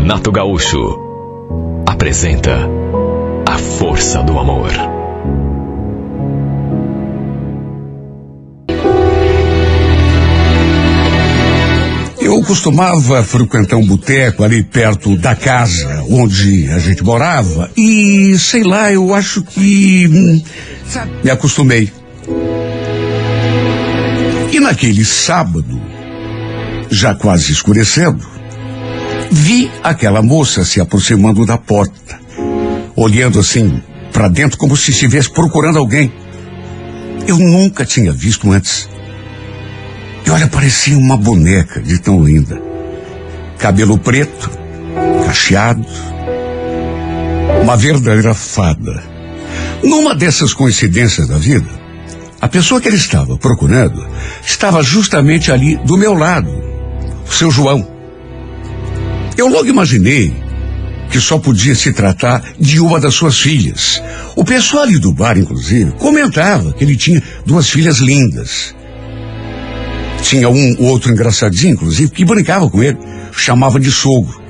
Renato Gaúcho apresenta A Força do Amor. Eu costumava frequentar um boteco ali perto da casa onde a gente morava e, sei lá, eu acho que me acostumei. E naquele sábado, já quase escurecendo, vi aquela moça se aproximando da porta, olhando assim para dentro como se estivesse procurando alguém. Eu nunca tinha visto antes. E olha, parecia uma boneca de tão linda. Cabelo preto, cacheado, uma verdadeira fada. Numa dessas coincidências da vida, a pessoa que ele estava procurando estava justamente ali do meu lado, o seu João. Eu logo imaginei que só podia se tratar de uma das suas filhas. O pessoal ali do bar, inclusive, comentava que ele tinha 2 filhas lindas. Tinha um outro engraçadinho, inclusive, que brincava com ele, chamava de sogro.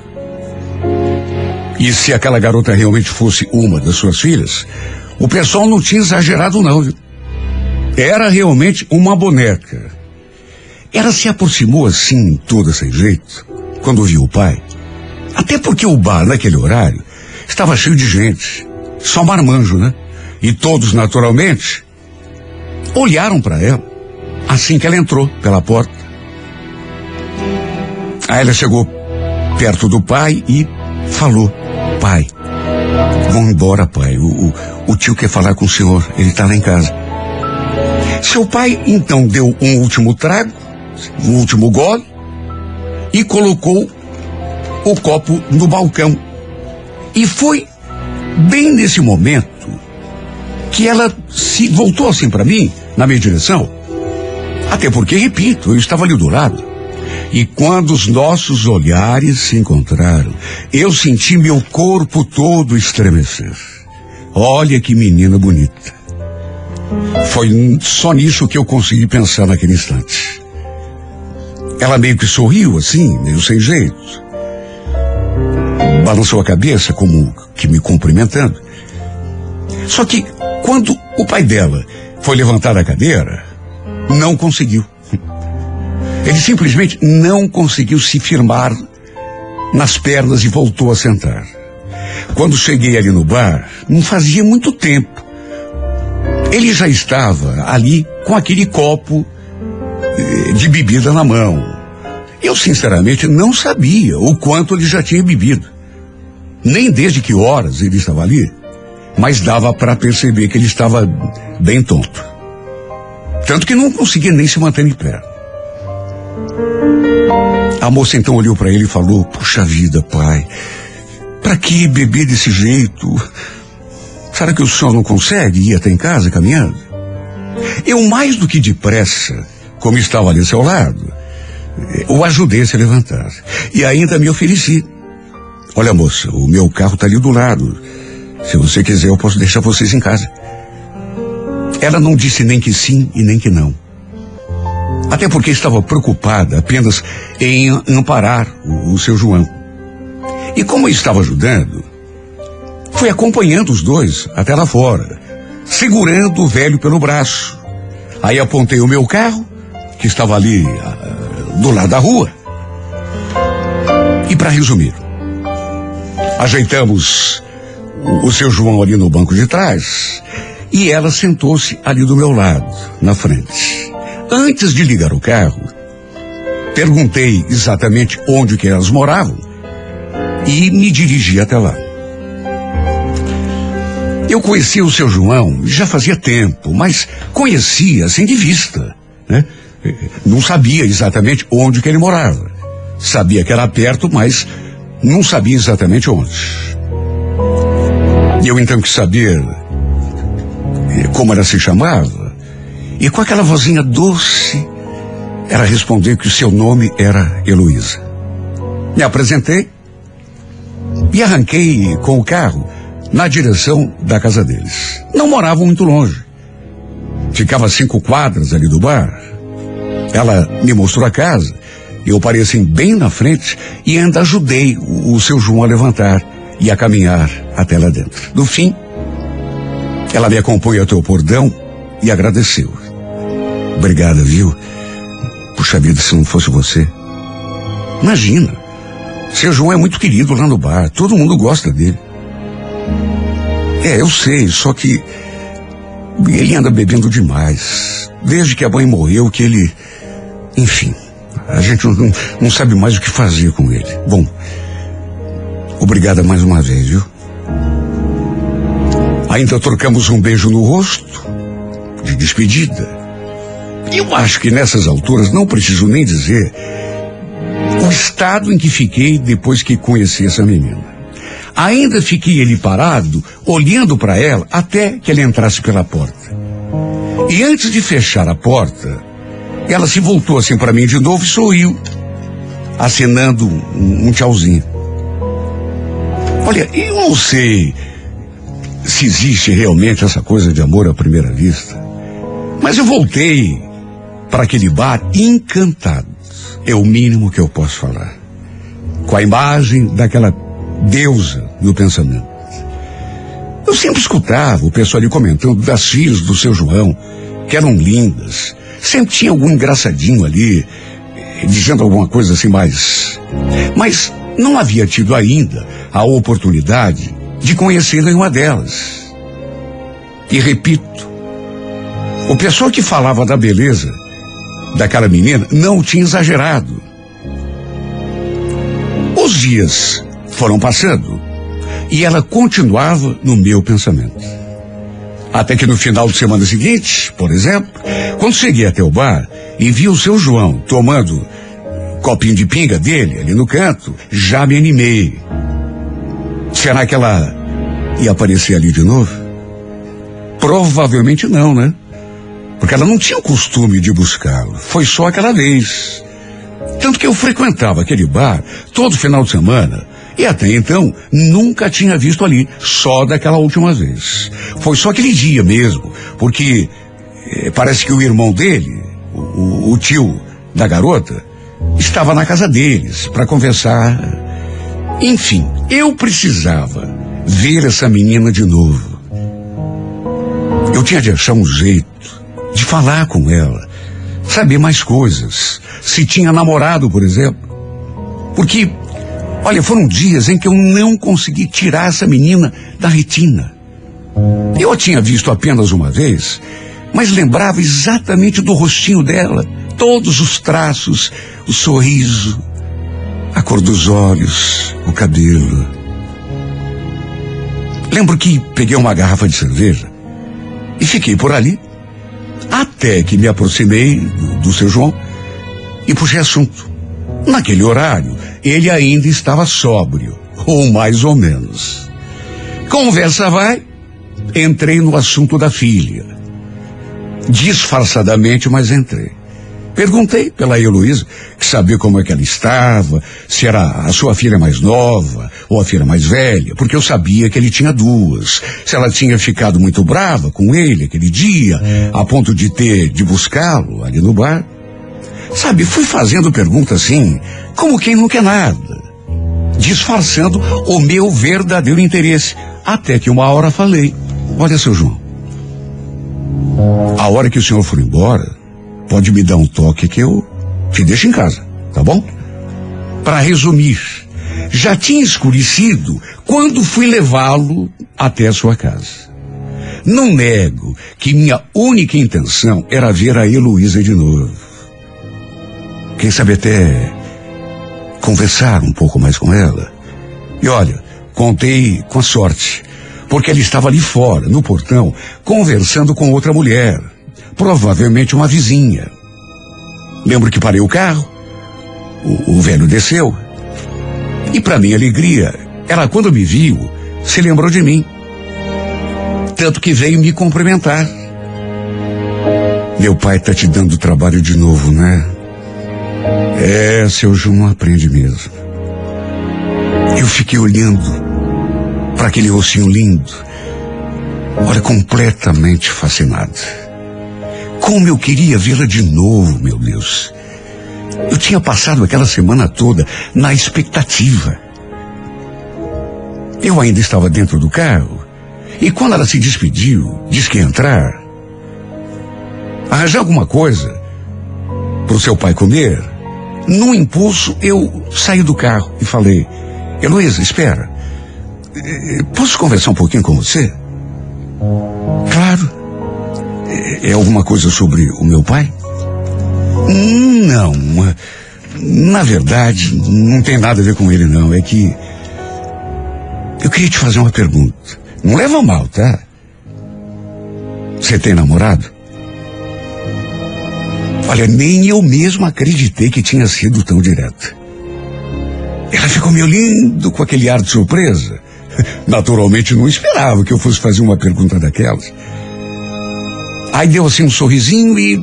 E se aquela garota realmente fosse uma das suas filhas, o pessoal não tinha exagerado não, viu? Era realmente uma boneca. Ela se aproximou assim, toda sem jeito, quando viu o pai. Até porque o bar, naquele horário, estava cheio de gente. Só marmanjo, né? E todos, naturalmente, olharam para ela assim que ela entrou pela porta. Aí ela chegou perto do pai e falou: pai, vão embora, pai. O tio quer falar com o senhor. Ele está lá em casa. Seu pai, então, deu um último trago, um último gole, e colocou o copo no balcão. E foi bem nesse momento que ela se voltou assim para mim, na minha direção. Até porque, repito, eu estava ali do lado. E quando os nossos olhares se encontraram, eu senti meu corpo todo estremecer. Olha que menina bonita. Foi só nisso que eu consegui pensar naquele instante. Ela meio que sorriu assim, meio sem jeito. Balançou a cabeça como que me cumprimentando. Só que quando o pai dela foi levantar da cadeira, não conseguiu. Ele simplesmente não conseguiu se firmar nas pernas e voltou a sentar. Quando cheguei ali no bar, não fazia muito tempo, ele já estava ali com aquele copo de bebida na mão. Eu, sinceramente, não sabia o quanto ele já tinha bebido. Nem desde que horas ele estava ali, mas dava para perceber que ele estava bem tonto. Tanto que não conseguia nem se manter em pé. A moça então olhou para ele e falou: puxa vida, pai, para que beber desse jeito? Será que o senhor não consegue ir até em casa caminhando? Eu, mais do que depressa, como estava ali ao seu lado, o ajudei a se levantar. E ainda me ofereci: olha, moça, o meu carro está ali do lado. Se você quiser, eu posso deixar vocês em casa. Ela não disse nem que sim e nem que não. Até porque estava preocupada apenas em amparar o seu João. E como eu estava ajudando, fui acompanhando os dois até lá fora, segurando o velho pelo braço. Aí apontei o meu carro, que estava ali do lado da rua. E para resumir, ajeitamos o seu João ali no banco de trás e ela sentou-se ali do meu lado, na frente. Antes de ligar o carro, perguntei exatamente onde que elas moravam e me dirigi até lá. Eu conhecia o seu João já fazia tempo, mas conhecia assim de vista, né? Não sabia exatamente onde que ele morava. Sabia que era perto, mas não sabia exatamente onde. Eu então quis saber como ela se chamava, e com aquela vozinha doce, ela respondeu que o seu nome era Heloísa. Me apresentei e arranquei com o carro na direção da casa deles. Não moravam muito longe. Ficava a 5 quadras ali do bar. Ela me mostrou a casa Eu parei assim bem na frente e ainda ajudei o seu João a levantar e a caminhar até lá dentro. No fim, ela me acompanhou até o portão e agradeceu. Obrigada, viu? Puxa vida, se não fosse você. Imagina, seu João é muito querido lá no bar, todo mundo gosta dele. Eu sei, só que ele anda bebendo demais. Desde que a mãe morreu, que ele... Enfim, a gente não sabe mais o que fazer com ele. Bom, obrigada mais uma vez, viu? Ainda trocamos um beijo no rosto, de despedida. Eu acho que nessas alturas não preciso nem dizer o estado em que fiquei depois que conheci essa menina. Ainda fiquei ali parado, olhando para ela, até que ela entrasse pela porta. E antes de fechar a porta, ela se voltou assim para mim de novo e sorriu, acenando um tchauzinho. Olha, eu não sei se existe realmente essa coisa de amor à primeira vista, mas eu voltei para aquele bar encantado. É o mínimo que eu posso falar. Com a imagem daquela deusa no pensamento. Eu sempre escutava o pessoal ali comentando das filhas do seu João, que eram lindas. Sempre tinha algum engraçadinho ali, dizendo alguma coisa assim mais... Mas não havia tido ainda a oportunidade de conhecer nenhuma delas. E repito, o pessoal que falava da beleza daquela menina não tinha exagerado. Os dias foram passando e ela continuava no meu pensamento. Até que no final de semana seguinte, por exemplo, quando cheguei até o bar e vi o seu João tomando copinho de pinga dele ali no canto, já me animei. Será que ela ia aparecer ali de novo? Provavelmente não, né? Porque ela não tinha o costume de buscá-lo. Foi só aquela vez. Tanto que eu frequentava aquele bar todo final de semana e até então nunca tinha visto ali, só daquela última vez. Foi só aquele dia mesmo, porque parece que o irmão dele, o tio da garota, estava na casa deles para conversar. Enfim, eu precisava ver essa menina de novo. Eu tinha de achar um jeito de falar com ela, saber mais coisas, se tinha namorado, por exemplo. Porque, olha, foram dias em que eu não consegui tirar essa menina da retina. Eu a tinha visto apenas uma vez, mas lembrava exatamente do rostinho dela, todos os traços, o sorriso, a cor dos olhos, o cabelo. Lembro que peguei uma garrafa de cerveja e fiquei por ali, até que me aproximei do seu João e puxei assunto. Naquele horário, ele ainda estava sóbrio, ou mais ou menos. Conversa vai, entrei no assunto da filha. Disfarçadamente, mas entrei. Perguntei pela Heloísa, que sabia como é que ela estava, se era a sua filha mais nova ou a filha mais velha, porque eu sabia que ele tinha duas. Se ela tinha ficado muito brava com ele aquele dia, a ponto de ter de buscá-lo ali no bar. Sabe, fui fazendo perguntas assim, como quem não quer nada, disfarçando o meu verdadeiro interesse, até que uma hora falei: olha, seu João, a hora que o senhor for embora, pode me dar um toque que eu te deixo em casa, tá bom? Para resumir, já tinha escurecido quando fui levá-lo até a sua casa. Não nego que minha única intenção era ver a Heloísa de novo. Quem sabe até conversar um pouco mais com ela. E olha, contei com a sorte, porque ela estava ali fora, no portão, conversando com outra mulher. Provavelmente uma vizinha. Lembro que parei o carro, o velho desceu, e para minha alegria, ela quando me viu, se lembrou de mim. Tanto que veio me cumprimentar. Meu pai tá te dando trabalho de novo, né? Seu João não aprende mesmo. Eu fiquei olhando para aquele rostinho lindo, olha, completamente fascinado. Como eu queria vê-la de novo, meu Deus. Eu tinha passado aquela semana toda na expectativa. Eu ainda estava dentro do carro e quando ela se despediu, disse que ia entrar, arranjar alguma coisa para o seu pai comer. Num impulso, eu saí do carro e falei: Heloísa, espera. Posso conversar um pouquinho com você? Claro. É alguma coisa sobre o meu pai? Não. Na verdade, não tem nada a ver com ele, não. É que eu queria te fazer uma pergunta. Não leva mal, tá? Você tem namorado? Olha, nem eu mesmo acreditei que tinha sido tão direta. Ela ficou me olhando com aquele ar de surpresa. Naturalmente não esperava que eu fosse fazer uma pergunta daquelas. Aí deu assim um sorrisinho e,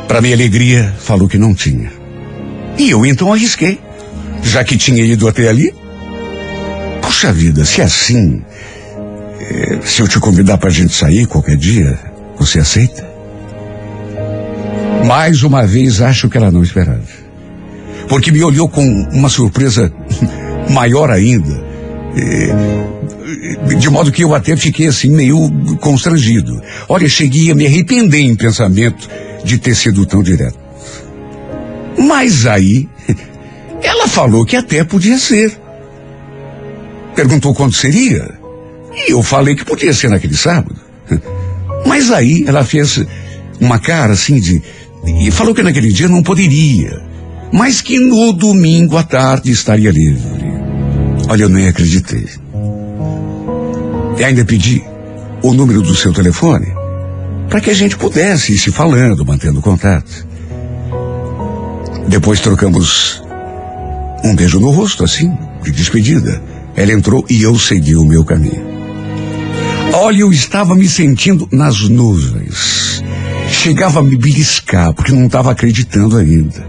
para minha alegria, falou que não tinha. E eu então arrisquei, já que tinha ido até ali. Puxa vida, se é assim, se eu te convidar pra gente sair qualquer dia, você aceita? Mais uma vez acho que ela não esperava, porque me olhou com uma surpresa maior ainda, de modo que eu até fiquei assim meio constrangido. Olha, cheguei a me arrepender em pensamento de ter sido tão direto. Mas aí ela falou que até podia ser. Perguntou quando seria e eu falei que podia ser naquele sábado. Mas aí ela fez uma cara assim e falou que naquele dia não poderia, mas que no domingo à tarde estaria livre. Olha, eu nem acreditei. E ainda pedi o número do seu telefone para que a gente pudesse ir se falando, mantendo contato. Depois trocamos um beijo no rosto, assim, de despedida. Ela entrou e eu segui o meu caminho. Olha, eu estava me sentindo nas nuvens. Chegava a me beliscar, porque não estava acreditando ainda.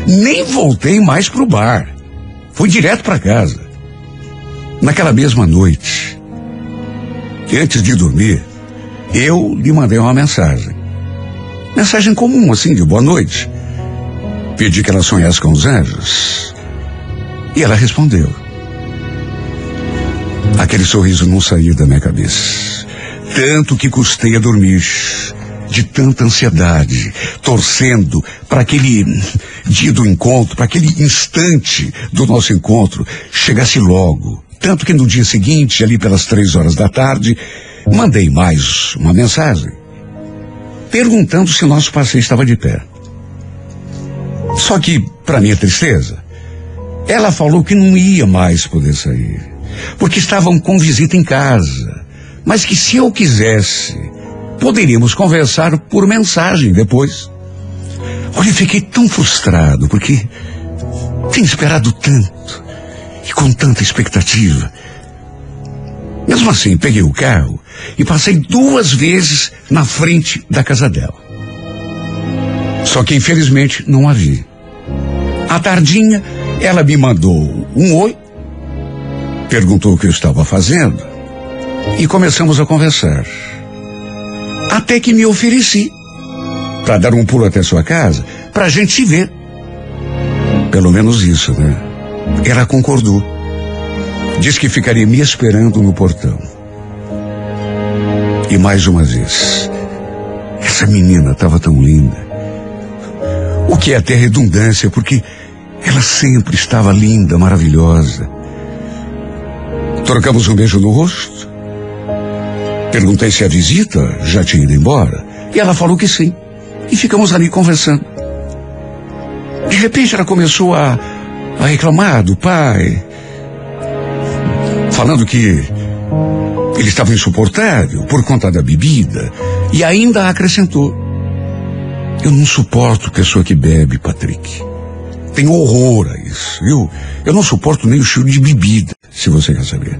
Nem voltei mais pro bar. Fui direto para casa. Naquela mesma noite, antes de dormir, eu lhe mandei uma mensagem. Mensagem comum, assim, de boa noite. Pedi que ela sonhasse com os anjos. E ela respondeu. Aquele sorriso não saía da minha cabeça. Tanto que custei a dormir, de tanta ansiedade, torcendo para aquele dia do encontro, para aquele instante do nosso encontro, chegasse logo. Tanto que no dia seguinte, ali pelas 3 horas da tarde, mandei mais uma mensagem, perguntando se o nosso passeio estava de pé. Só que, para minha tristeza, ela falou que não ia mais poder sair, porque estavam com visita em casa, mas que se eu quisesse, poderíamos conversar por mensagem depois. Olha, fiquei tão frustrado, porque tinha esperado tanto, e com tanta expectativa. Mesmo assim, peguei o carro e passei 2 vezes na frente da casa dela. Só que, infelizmente, não a vi. À tardinha, ela me mandou um oi, perguntou o que eu estava fazendo e começamos a conversar. Até que me ofereci para dar um pulo até sua casa, para a gente se ver. Pelo menos isso, né? Ela concordou. Disse que ficaria me esperando no portão. E mais uma vez, essa menina estava tão linda. O que é até redundância, porque ela sempre estava linda, maravilhosa. Trocamos um beijo no rosto. Perguntei se a visita já tinha ido embora. E ela falou que sim. E ficamos ali conversando. De repente ela começou a reclamar do pai, falando que ele estava insuportável por conta da bebida. E ainda acrescentou: eu não suporto pessoa que bebe, Patrick. Tenho horror a isso, viu? Eu não suporto nem o cheiro de bebida, se você quer saber.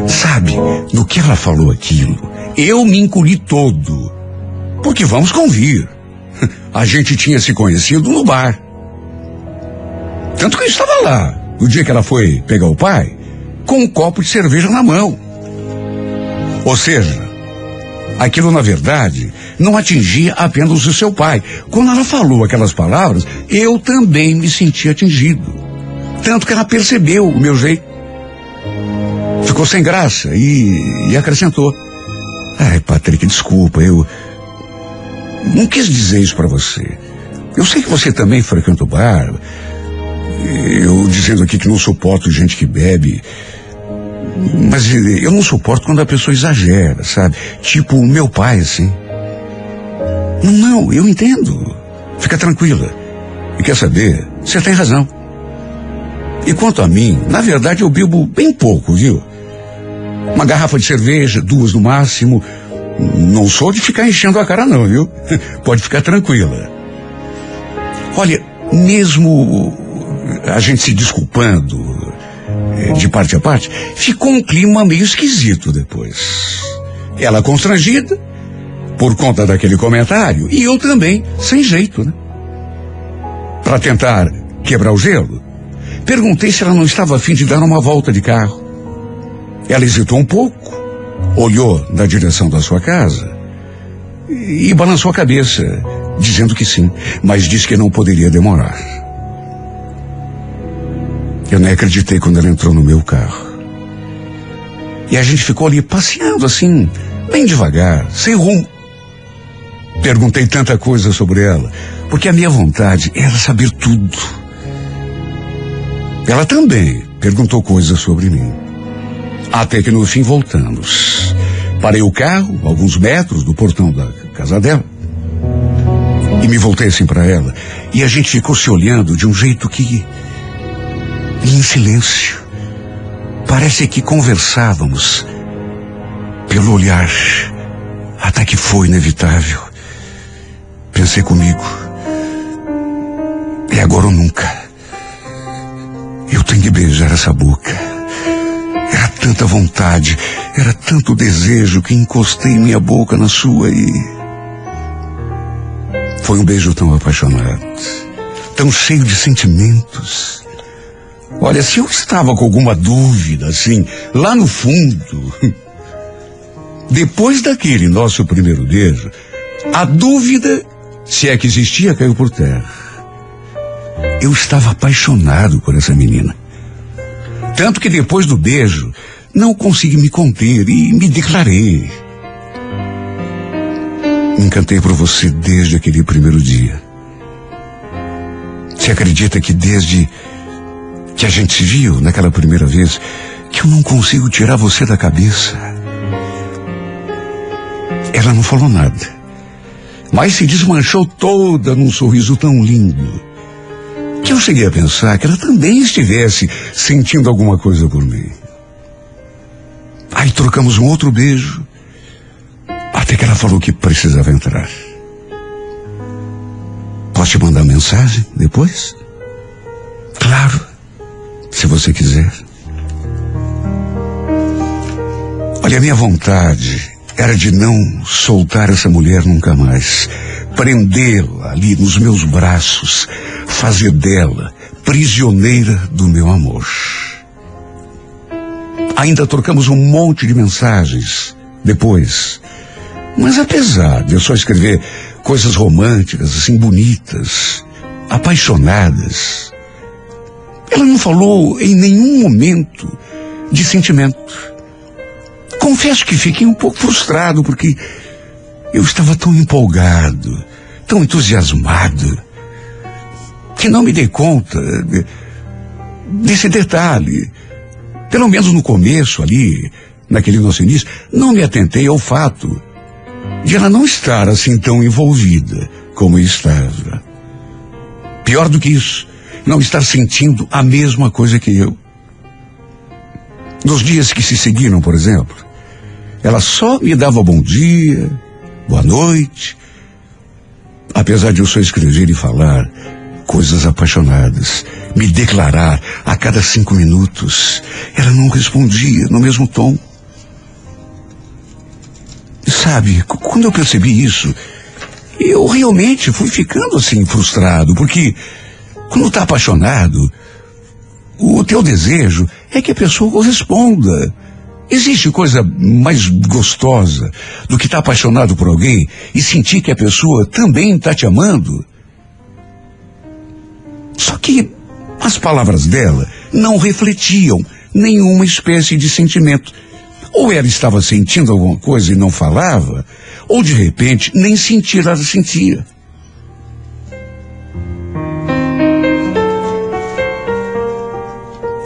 Sabe, no que ela falou aquilo, eu me encolhi todo. Porque vamos convir, a gente tinha se conhecido no bar. Tanto que eu estava lá, no dia que ela foi pegar o pai, com um copo de cerveja na mão. Ou seja, aquilo na verdade não atingia apenas o seu pai. Quando ela falou aquelas palavras, eu também me senti atingido. Tanto que ela percebeu o meu jeito. Ficou sem graça e acrescentou: ai, Patrick, desculpa, eu não quis dizer isso pra você. Eu sei que você também frequenta o bar. Eu dizendo aqui que não suporto gente que bebe. Mas eu não suporto quando a pessoa exagera, sabe? Tipo o meu pai, assim. Não, eu entendo. Fica tranquila. E quer saber? Você tem razão. E quanto a mim, na verdade eu bebo bem pouco, viu? Uma garrafa de cerveja, 2 no máximo. Não sou de ficar enchendo a cara não, viu? Pode ficar tranquila. Olha, mesmo a gente se desculpando de parte a parte, ficou um clima meio esquisito depois. Ela constrangida por conta daquele comentário e eu também sem jeito, né? Para tentar quebrar o gelo, perguntei se ela não estava a fim de dar uma volta de carro. Ela hesitou um pouco, olhou na direção da sua casa e balançou a cabeça, dizendo que sim, mas disse que não poderia demorar. Eu nem acreditei quando ela entrou no meu carro. E a gente ficou ali passeando assim, bem devagar, sem rumo. Perguntei tanta coisa sobre ela, porque a minha vontade era saber tudo. Ela também perguntou coisas sobre mim. Até que no fim voltamos. Parei o carro, alguns metros do portão da casa dela. E me voltei assim para ela. E a gente ficou se olhando de um jeito que... em silêncio. Parece que conversávamos pelo olhar. Até que foi inevitável. Pensei comigo: é agora ou nunca. Eu tenho que beijar essa boca. Era tanta vontade, era tanto desejo que encostei minha boca na sua e... Foi um beijo tão apaixonado, tão cheio de sentimentos. Olha, se eu estava com alguma dúvida, assim, lá no fundo, depois daquele nosso primeiro beijo, a dúvida, se é que existia, caiu por terra. Eu estava apaixonado por essa menina. Tanto que depois do beijo, não consegui me conter e me declarei. Me encantei por você desde aquele primeiro dia. Você acredita que desde que a gente se viu naquela primeira vez, que eu não consigo tirar você da cabeça? Ela não falou nada, mas se desmanchou toda num sorriso tão lindo, que eu cheguei a pensar que ela também estivesse sentindo alguma coisa por mim. Aí trocamos um outro beijo, até que ela falou que precisava entrar. Posso te mandar mensagem depois? Claro, se você quiser. Olha, a minha vontade era de não soltar essa mulher nunca mais. Prendê-la ali nos meus braços, fazer dela prisioneira do meu amor. Ainda trocamos um monte de mensagens depois. Mas apesar de eu só escrever coisas românticas, assim, bonitas, apaixonadas, ela não falou em nenhum momento de sentimento. Confesso que fiquei um pouco frustrado, porque eu estava tão empolgado, tão entusiasmado, que não me dei conta desse detalhe. Pelo menos no começo ali, naquele nosso início, não me atentei ao fato de ela não estar assim tão envolvida como eu estava. Pior do que isso, não estar sentindo a mesma coisa que eu. Nos dias que se seguiram, por exemplo, ela só me dava bom dia, boa noite, apesar de eu só escrever e falar coisas apaixonadas, me declarar a cada 5 minutos. Ela não respondia no mesmo tom. Sabe, quando eu percebi isso, eu realmente fui ficando assim frustrado, porque quando está apaixonado, o teu desejo é que a pessoa corresponda, existe coisa mais gostosa do que estar apaixonado por alguém e sentir que a pessoa também está te amando? Só que as palavras dela não refletiam nenhuma espécie de sentimento. Ou ela estava sentindo alguma coisa e não falava, ou de repente nem sentir ela sentia.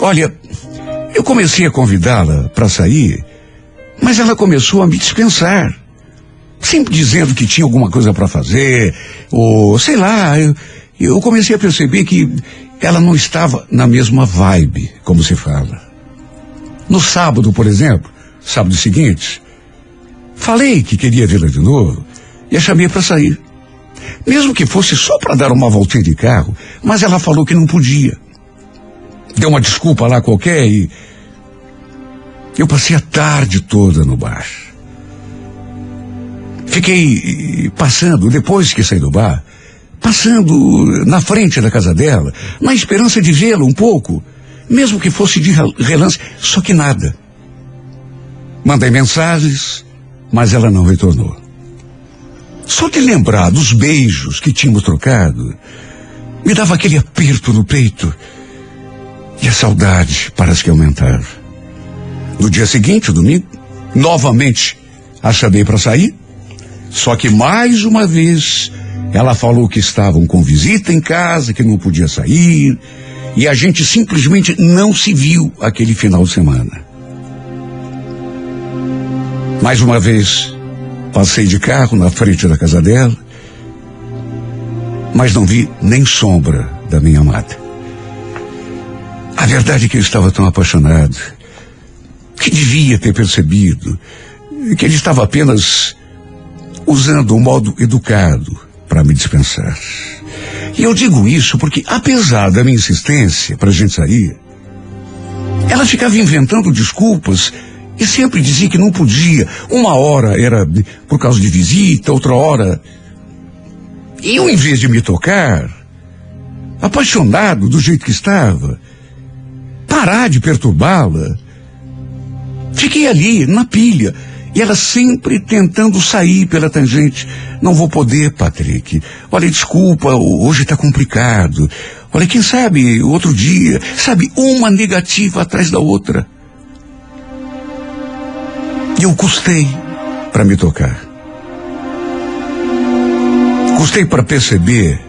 Olha, eu comecei a convidá-la para sair, mas ela começou a me dispensar. Sempre dizendo que tinha alguma coisa para fazer, ou sei lá, eu comecei a perceber que ela não estava na mesma vibe, como se fala. No sábado, por exemplo, sábado seguinte, falei que queria vê-la de novo e a chamei para sair. Mesmo que fosse só para dar uma voltinha de carro, mas ela falou que não podia. Deu uma desculpa lá qualquer e eu passei a tarde toda no bar. Fiquei passando, depois que saí do bar, passando na frente da casa dela, na esperança de vê-la um pouco, mesmo que fosse de relance, só que nada. Mandei mensagens, mas ela não retornou. Só de lembrar dos beijos que tínhamos trocado, me dava aquele aperto no peito e a saudade parece que aumentava. No dia seguinte, domingo, novamente a chamei para sair, só que mais uma vez ela falou que estavam com visita em casa, que não podia sair, e a gente simplesmente não se viu aquele final de semana. Mais uma vez, passei de carro na frente da casa dela, mas não vi nem sombra da minha amada. A verdade é que eu estava tão apaixonado, que devia ter percebido que ele estava apenas usando um modo educado para me dispensar. E eu digo isso porque, apesar da minha insistência para a gente sair, ela ficava inventando desculpas e sempre dizia que não podia. Uma hora era por causa de visita, outra hora... E eu, em vez de me tocar, apaixonado do jeito que estava, parar de perturbá-la, fiquei ali, na pilha, e ela sempre tentando sair pela tangente. Não vou poder, Patrick. Olha, desculpa, hoje está complicado. Olha, quem sabe outro dia, sabe, uma negativa atrás da outra. E eu custei para me tocar. Custei para perceber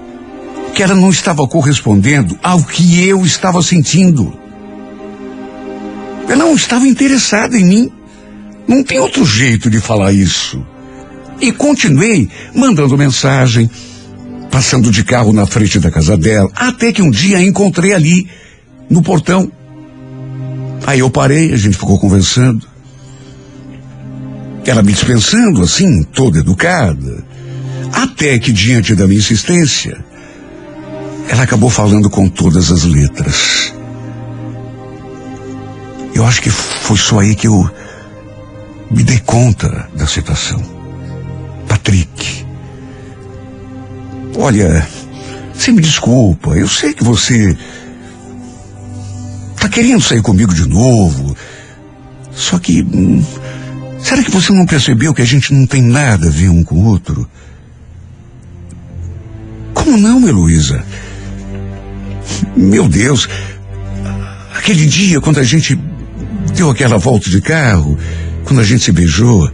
que ela não estava correspondendo ao que eu estava sentindo. Ela não estava interessada em mim. Não tem outro jeito de falar isso. E continuei mandando mensagem, passando de carro na frente da casa dela, até que um dia a encontrei ali, no portão. Aí eu parei, a gente ficou conversando. Ela me dispensando, assim, toda educada. Até que, diante da minha insistência, ela acabou falando com todas as letras. Eu acho que foi só aí que eu me dei conta da situação. Patrick, olha, você me desculpa, eu sei que você tá querendo sair comigo de novo, só que será que você não percebeu que a gente não tem nada a ver um com o outro? Como não, Heloísa? Meu Deus, aquele dia quando a gente deu aquela volta de carro, quando a gente se beijou,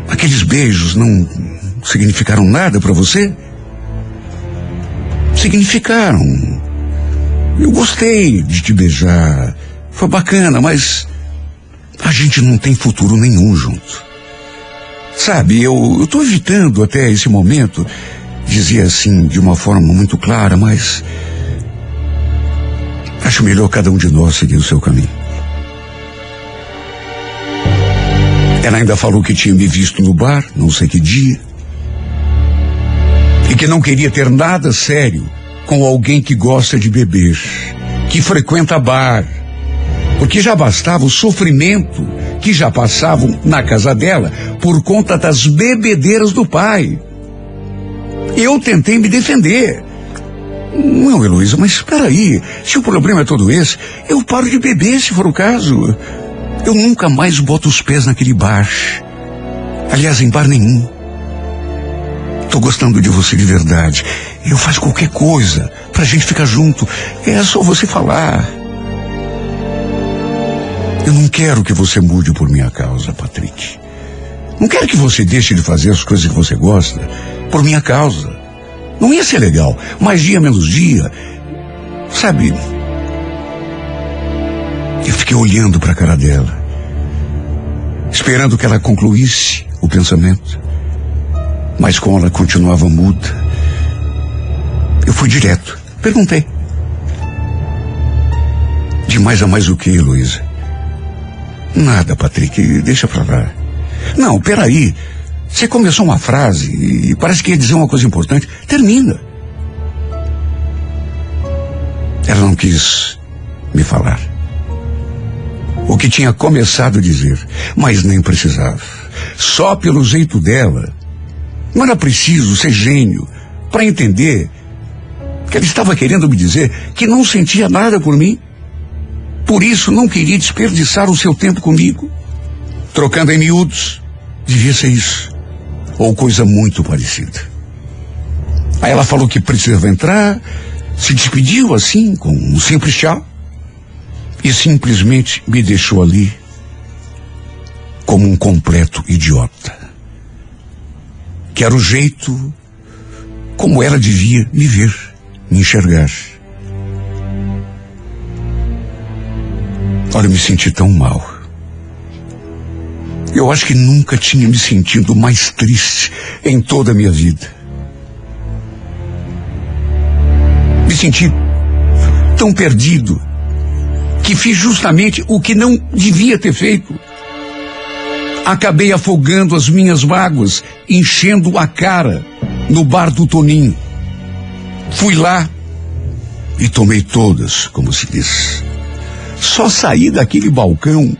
aqueles beijos não significaram nada para você? Significaram. Eu gostei de te beijar, foi bacana, mas a gente não tem futuro nenhum junto. Sabe, eu tô evitando até esse momento dizer assim de uma forma muito clara, mas acho melhor cada um de nós seguir o seu caminho. Ela ainda falou que tinha me visto no bar, não sei que dia, e que não queria ter nada sério com alguém que gosta de beber, que frequenta bar, porque já bastava o sofrimento que já passavam na casa dela por conta das bebedeiras do pai. Eu tentei me defender. Não, Heloísa, mas espera aí. Se o problema é todo esse, eu paro de beber se for o caso. Eu nunca mais boto os pés naquele bar. Aliás, em bar nenhum. Tô gostando de você de verdade. Eu faço qualquer coisa pra gente ficar junto. É só você falar. Eu não quero que você mude por minha causa, Patrick. Não quero que você deixe de fazer as coisas que você gosta por minha causa. Não ia ser legal. Mais dia, menos dia. Sabe? Eu fiquei olhando para a cara dela, esperando que ela concluísse o pensamento. Mas como ela continuava muda, eu fui direto. Perguntei. De mais a mais o que, Heloísa? Nada, Patrick, deixa pra lá. Não, peraí. Você começou uma frase e parece que ia dizer uma coisa importante. Termina. Ela não quis me falar o que tinha começado a dizer, mas nem precisava. Só pelo jeito dela, não era preciso ser gênio para entender que ela estava querendo me dizer que não sentia nada por mim. Por isso não queria desperdiçar o seu tempo comigo. Trocando em miúdos, devia ser isso, ou coisa muito parecida. Aí ela falou que precisava entrar, se despediu assim, com um simples tchau, e simplesmente me deixou ali como um completo idiota. Que era o jeito como ela devia me ver, me enxergar. Olha, eu me senti tão mal. Eu acho que nunca tinha me sentido mais triste em toda a minha vida. Me senti tão perdido que fiz justamente o que não devia ter feito. Acabei afogando as minhas mágoas, enchendo a cara no bar do Toninho. Fui lá e tomei todas, como se diz. Só saí daquele balcão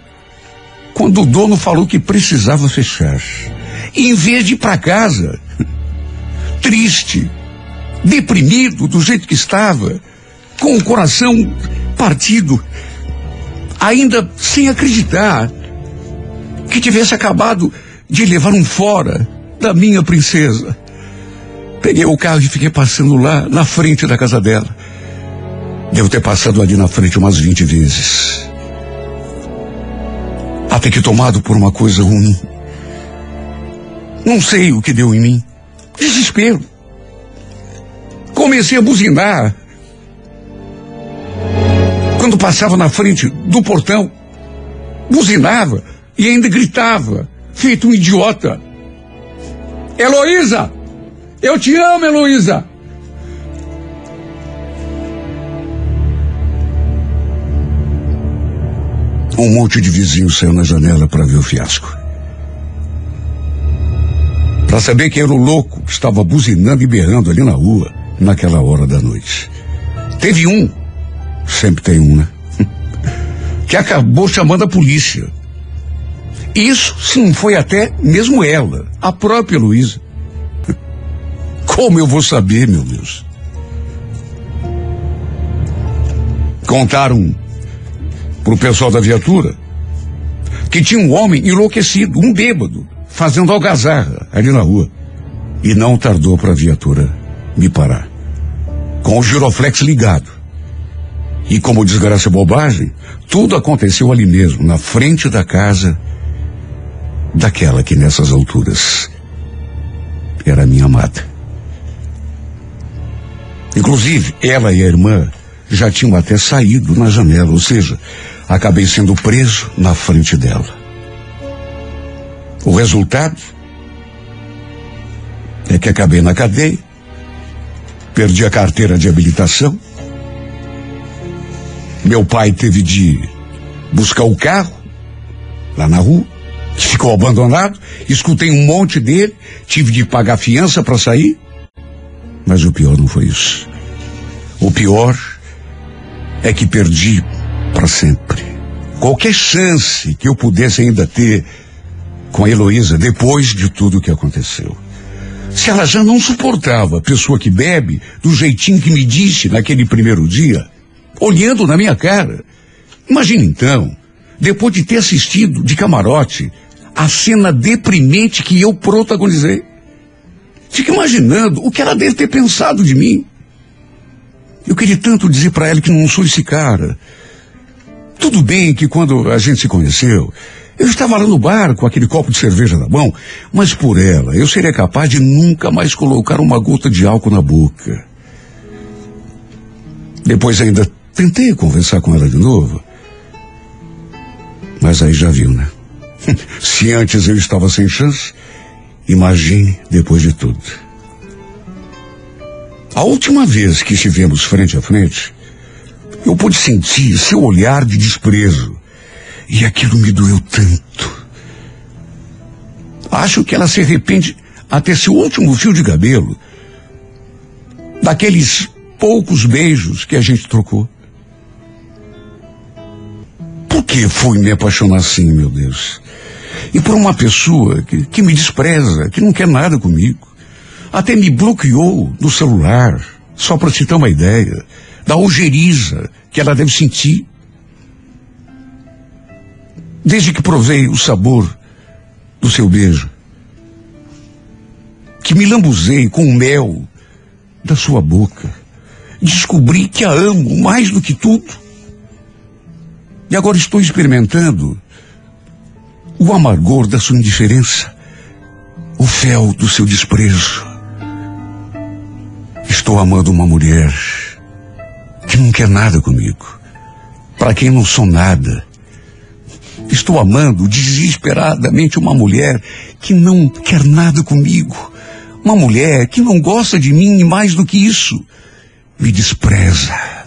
quando o dono falou que precisava fechar. E em vez de ir para casa, triste, deprimido do jeito que estava, com o coração partido, ainda sem acreditar que tivesse acabado de levar um fora da minha princesa. Peguei o carro e fiquei passando lá na frente da casa dela. Devo ter passado ali na frente umas 20 vezes. Até que tomado por uma coisa ruim. Não sei o que deu em mim. Desespero. Comecei a buzinar. Quando passava na frente do portão, buzinava e ainda gritava, feito um idiota. Heloísa! Eu te amo, Heloísa! Um monte de vizinhos saiu na janela para ver o fiasco. Para saber quem era o louco que estava buzinando e berrando ali na rua, naquela hora da noite. Teve um, sempre tem um, né? Que acabou chamando a polícia. Isso se não foi até mesmo ela, a própria Heloísa. Como eu vou saber, meu Deus? Contaram pro pessoal da viatura que tinha um homem enlouquecido, um bêbado, fazendo algazarra ali na rua. E não tardou para a viatura me parar, com o giroflex ligado. E como desgraça e bobagem, tudo aconteceu ali mesmo, na frente da casa daquela que nessas alturas era minha amada. Inclusive, ela e a irmã já tinham até saído na janela, ou seja, acabei sendo preso na frente dela. O resultado é que acabei na cadeia, perdi a carteira de habilitação, meu pai teve de buscar o carro lá na rua, que ficou abandonado, escutei um monte dele, tive de pagar fiança para sair, mas o pior não foi isso. O pior é que perdi para sempre qualquer chance que eu pudesse ainda ter com a Heloísa depois de tudo que aconteceu. Se ela já não suportava a pessoa que bebe do jeitinho que me disse naquele primeiro dia, olhando na minha cara, imagina então, depois de ter assistido de camarote a cena deprimente que eu protagonizei. Fico imaginando o que ela deve ter pensado de mim. Eu queria tanto dizer para ela que não sou esse cara. Tudo bem que quando a gente se conheceu, eu estava lá no bar com aquele copo de cerveja na mão, mas por ela eu seria capaz de nunca mais colocar uma gota de álcool na boca. Depois ainda tentei conversar com ela de novo, mas aí já viu, né? Se antes eu estava sem chance, imagine depois de tudo. A última vez que estivemos frente a frente, eu pude sentir seu olhar de desprezo. E aquilo me doeu tanto. Acho que ela se arrepende até seu último fio de cabelo daqueles poucos beijos que a gente trocou. Por que fui me apaixonar assim, meu Deus? E por uma pessoa que me despreza, que não quer nada comigo. Até me bloqueou no celular, só para te ter uma ideia da ojeriza que ela deve sentir. Desde que provei o sabor do seu beijo, que me lambuzei com o mel da sua boca, descobri que a amo mais do que tudo. E agora estou experimentando o amargor da sua indiferença, o fel do seu desprezo. Estou amando uma mulher que não quer nada comigo, para quem não sou nada. Estou amando desesperadamente uma mulher que não quer nada comigo. Uma mulher que não gosta de mim e mais do que isso, me despreza.